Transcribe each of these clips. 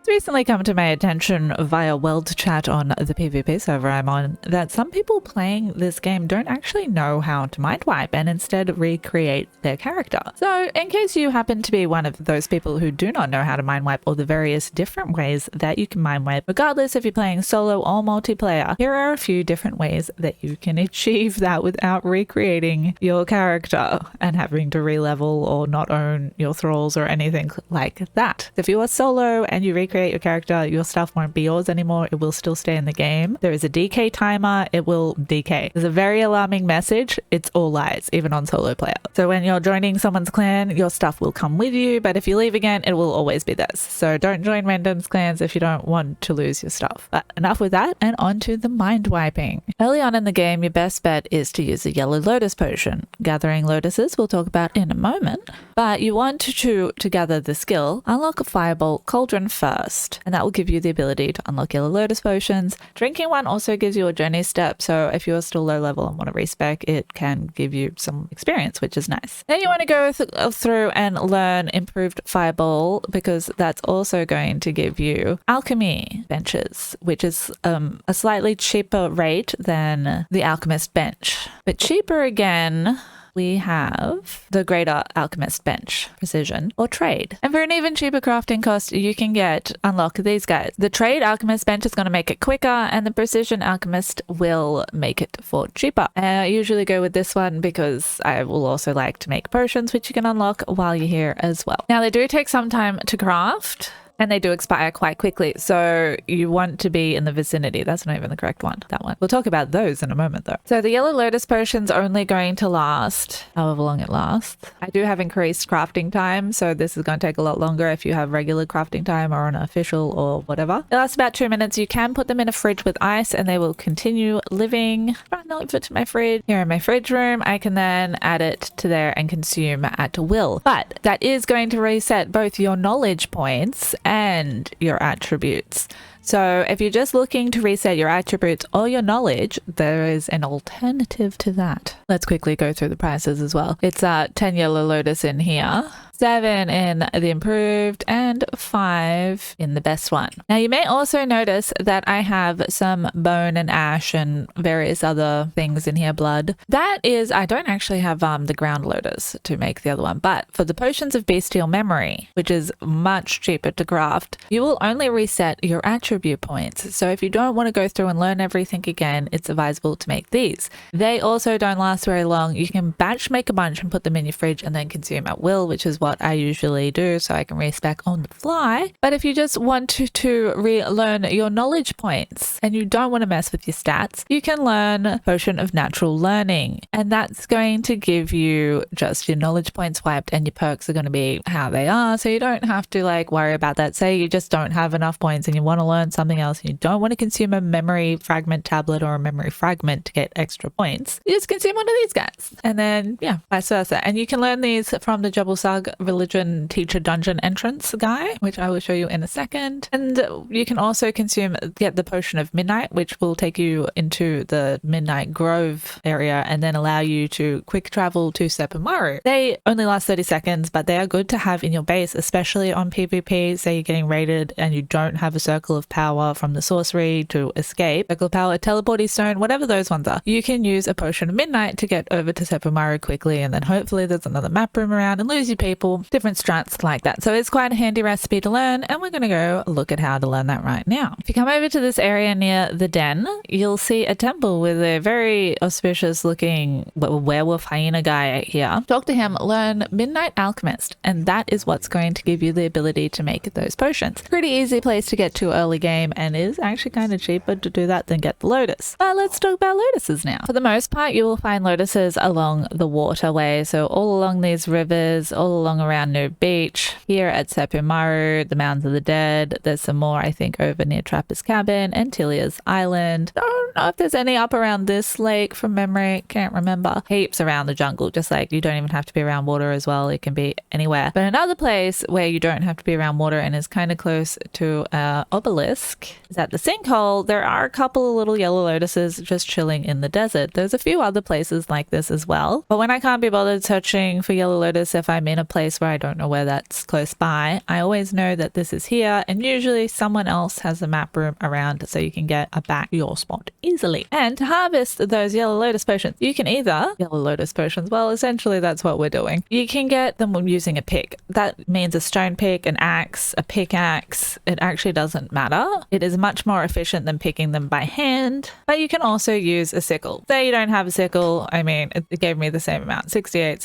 It's recently come to my attention via world chat on the PvP server I'm on that some people playing this game don't actually know how to mindwipe and instead recreate their character. So in case you happen to be one of those people who do not know how to mindwipe or the various different ways that you can mindwipe, regardless if you're playing solo or multiplayer, here are a few different ways that you can achieve that without recreating your character and having to re-level or not own your thralls or anything like that. If you are solo and you recreate your character, your stuff won't be yours anymore. It will still stay in the game. There is a decay timer. It will decay. There's a very alarming message. It's all lies, even on solo player. So when you're joining someone's clan, your stuff will come with you, but if you leave again, it will always be theirs. So don't join randoms clans if you don't want to lose your stuff. But enough with that, and on to the mind wiping. Early on in the game, your best bet is to use a yellow lotus potion. Gathering lotuses we'll talk about in a moment, but you want to gather the skill, unlock a fireball cauldron first, and that will give you the ability to unlock yellow lotus potions. Drinking one also gives you a journey step, so if you're still low level and want to respec, it can give you some experience, which is nice. Then you want to go through and learn improved fireball, because that's also going to give you alchemy benches, which is a slightly cheaper rate than the alchemist bench, but cheaper again. We have the Greater Alchemist Bench, Precision, or Trade. And for an even cheaper crafting cost, you can unlock these guys. The Trade Alchemist Bench is going to make it quicker, and the Precision Alchemist will make it for cheaper. I usually go with this one because I will also like to make potions, which you can unlock while you're here as well. Now, they do take some time to craft, and they do expire quite quickly, so you want to be in the vicinity. That's not even the correct one, that one. We'll talk about those in a moment though. So the yellow lotus potion's only going to last however long it lasts. I do have increased crafting time, so this is going to take a lot longer if you have regular crafting time or an official or whatever. It lasts about 2 minutes. You can put them in a fridge with ice and they will continue living. Right now, to my fridge. Here in my fridge room, I can then add it to there and consume at will. But that is going to reset both your knowledge points and your attributes. So if you're just looking to reset your attributes or your knowledge, there is an alternative to that. Let's quickly go through the prices as well. It's 10 yellow lotus in here, 7 in the improved, and 5 in the best one. Now you may also notice that I have some bone and ash and various other things in here, blood. That is, I don't actually have the ground lotus to make the other one, but for the potions of bestial memory, which is much cheaper to craft, you will only reset your attribute points. So if you don't want to go through and learn everything again, it's advisable to make these. They also don't last very long. You can batch make a bunch and put them in your fridge and then consume at will, which is what I usually do, so I can respec on the fly. But if you just want to relearn your knowledge points and you don't want to mess with your stats, you can learn Potion of Natural Learning, and that's going to give you just your knowledge points wiped, and your perks are going to be how they are, so you don't have to worry about that. Say you just don't have enough points and you want to learn something else and you don't want to consume a memory fragment tablet or a memory fragment to get extra points, you just consume one of these guys, and then vice versa. And you can learn these from the Jhebbal Sag Religion Teacher Dungeon entrance guy, which I will show you in a second. And you can also get the Potion of Midnight, which will take you into the Midnight Grove area and then allow you to quick travel to Seppumaru. They only last 30 seconds, but they are good to have in your base, especially on PvP. Say you're getting raided and you don't have a circle of power from the sorcery to escape, circle of power, teleporting stone, whatever those ones are. You can use a Potion of Midnight to get over to Seppumaru quickly, and then hopefully there's another map room around and lose your people. Different strats like that. So it's quite a handy recipe to learn, and we're going to go look at how to learn that right now. If you come over to this area near the den, you'll see a temple with a very auspicious looking werewolf hyena guy here. Talk to him, learn Midnight Alchemist, and that is what's going to give you the ability to make those potions. Pretty easy place to get to early game, and is actually kind of cheaper to do that than get the lotus. But let's talk about lotuses now. For the most part, you will find lotuses along the waterway, so all along these rivers, all along around New Beach, here at Seppumaru, the Mounds of the Dead. There's some more, I think, over near Trapper's Cabin and Tilia's Island. Don't know if there's any up around this lake from memory, can't remember. Heaps around the jungle, just like you don't even have to be around water as well. It can be anywhere. But another place where you don't have to be around water and is kind of close to obelisk obelisk is at the sinkhole, there are a couple of little yellow lotuses just chilling in the desert. There's a few other places like this as well. But when I can't be bothered searching for yellow lotus, if I'm in a place where I don't know where that's close by, I always know that this is here, and usually someone else has a map room around so you can get back your spot easily. And to harvest those yellow lotus potions, you can either yellow lotus potions, well, essentially that's what we're doing. You can get them using a pick. That means a stone pick, an axe, a pickaxe. It actually doesn't matter. It is much more efficient than picking them by hand, but you can also use a sickle. Say you don't have a sickle, I mean, it gave me the same amount, 68.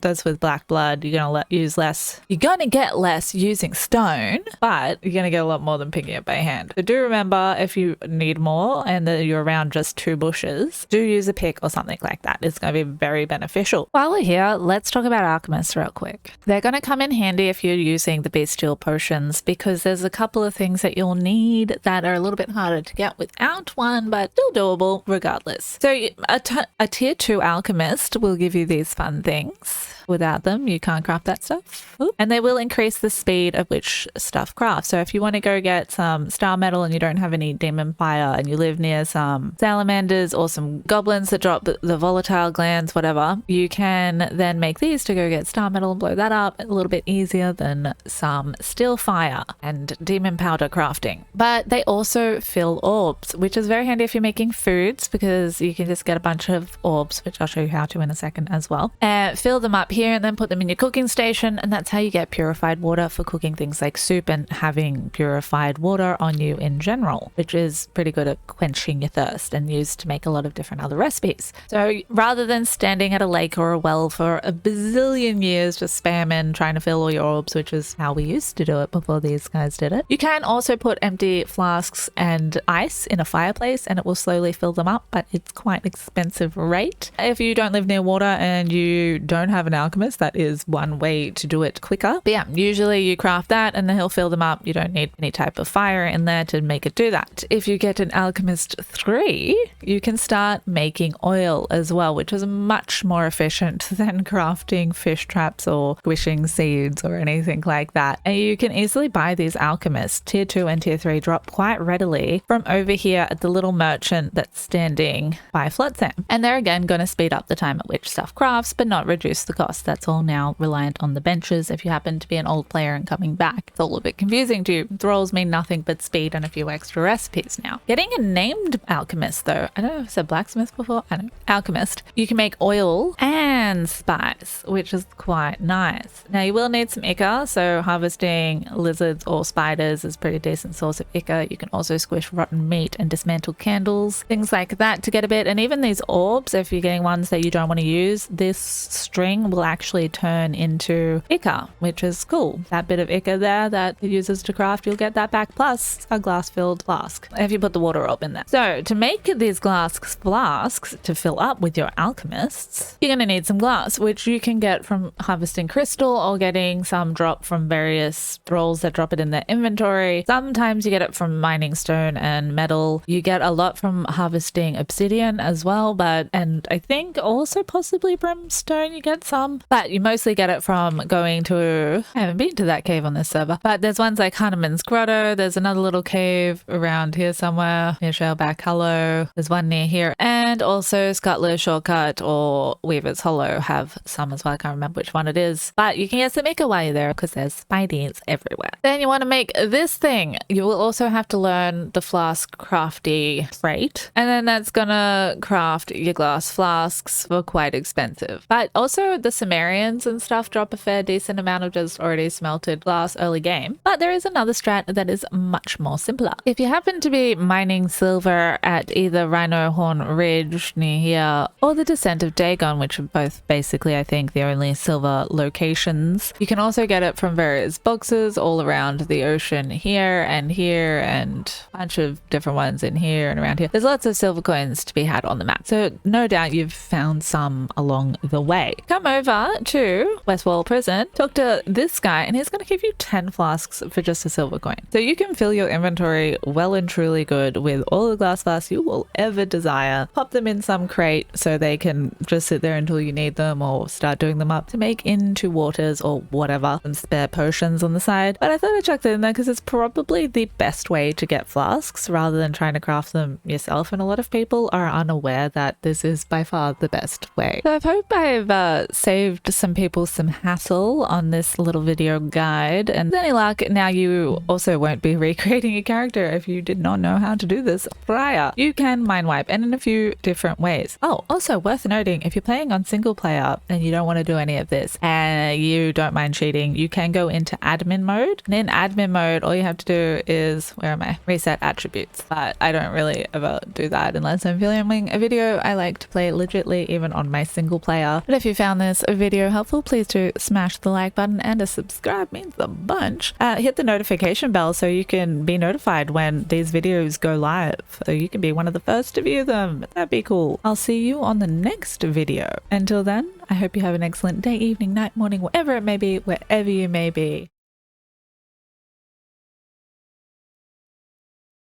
That's with black blood. You're gonna use less. You're gonna get less using stone, but you're gonna get a lot more than picking it by hand. So do remember, if you need more and that you're around just 2 bushes, do use a pick or something like that. It's gonna be very beneficial. While we're here, let's talk about alchemists real quick. They're gonna come in handy if you're using the bestial potions, because there's a couple of things that you'll need that are a little bit harder to get without one, but still doable regardless. So a tier 2 alchemist will give you these fun things. Without them, you can't craft that stuff. Ooh. And they will increase the speed at which stuff crafts. So if you want to go get some star metal and you don't have any demon fire and you live near some salamanders or some goblins that drop the volatile glands, whatever, you can then make these to go get star metal and blow that up a little bit easier than some steel fire and demon powder crafting. But they also fill orbs, which is very handy if you're making foods, because you can just get a bunch of orbs, which I'll show you how to in a second as well, and fill them up here and then put them in your cooking station, and that's how you get purified water for cooking things like soup and having purified water on you in general, which is pretty good at quenching your thirst and used to make a lot of different other recipes. So rather than standing at a lake or a well for a bazillion years just spamming trying to fill all your orbs, which is how we used to do it before these guys did it, you can also put empty flasks and ice in a fireplace and it will slowly fill them up, but it's quite expensive rate. If you don't live near water and you don't have an alchemist, that is one way to do it quicker. But yeah, usually you craft that and then he'll fill them up. You don't need any type of fire in there to make it do that. If you get an alchemist 3, you can start making oil as well, which is much more efficient than crafting fish traps or squishing seeds or anything like that. And you can easily buy these alchemists, tier 2 and tier 3, drop quite readily from over here at the little merchant that's standing by Flotsam. And they're again going to speed up the time at which stuff crafts, but not reduce the cost. That's all now reliant on the benches if you happen to be an old player and coming back. It's all a bit confusing to you. Thralls mean nothing but speed and a few extra recipes now. Getting a named alchemist though, I don't know if I said blacksmith before, I don't know. Alchemist, you can make oil and spice, which is quite nice. Now you will need some ichor, so harvesting lizards or spiders is a pretty decent source of ichor. You can also squish rotten meat and dismantle candles, things like that to get a bit. And even these orbs, if you're getting ones that you don't want to use, this string will actually turn into ichor, which is cool. That bit of ichor there that it uses to craft, you'll get that back, plus a glass filled flask if you put the water orb in there. So to make these glass flasks to fill up with your alchemists, you're going to need some glass, which you can get from harvesting crystal or getting some drop from various thralls that drop it in their inventory. Sometimes you get it from mining stone and metal. You get a lot from harvesting obsidian as well, and I think also possibly brimstone you get some, but you mostly get it from going to, I haven't been to that cave on this server, but there's ones like Hanuman's Grotto. There's another little cave around here somewhere near Shellback Hollow. There's one near here, and also Scuttler's Shortcut or Weaver's Hollow have some as well. I can't remember which one it is, but you can get some ichor while you're there because there's spideys everywhere. Then you want to make this thing. You will also have to learn the flask crafty freight, and then that's gonna craft your glass flasks for quite expensive. But also the Sumerians and stuff drop a fair decent amount of just already smelted glass early game. But there is another strat that is much more simpler. If you happen to be mining silver at either Rhino Horn Ridge near here or the Descent of Dagon, which are both basically I think the only silver locations, you can also get it from various boxes all around the ocean here and a bunch of different ones in here and around here. There's lots of silver coins to be had on the map, so no doubt you've found some along the way. Come over to Westwall Prison, talk to this guy, and he's going to give you 10 flasks for just a silver coin. So you can fill your inventory well and truly good with all the glass flasks you will ever desire. Pop pop them in some crate so they can just sit there until you need them, or start doing them up to make into waters or whatever, some spare potions on the side. But I thought I'd chuck that in there because it's probably the best way to get flasks rather than trying to craft them yourself, and a lot of people are unaware that this is by far the best way. So I hope I've saved some people some hassle on this little video guide, and with any luck, now you also won't be recreating a character if you did not know how to do this prior. You can mind wipe, and in a few different ways. Oh, also worth noting, if you're playing on single player and you don't want to do any of this and you don't mind cheating, you can go into admin mode, and in admin mode all you have to do is, where am I, reset attributes. But I don't really ever do that unless I'm filming a video. I like to play legitly even on my single player. But if you found this video helpful, please do smash the like button, and a subscribe means a bunch. Hit the notification bell so you can be notified when these videos go live, so you can be one of the first to view them. That'd be cool. I'll see you on the next video. Until then, I hope you have an excellent day, evening, night, morning, whatever it may be, wherever you may be.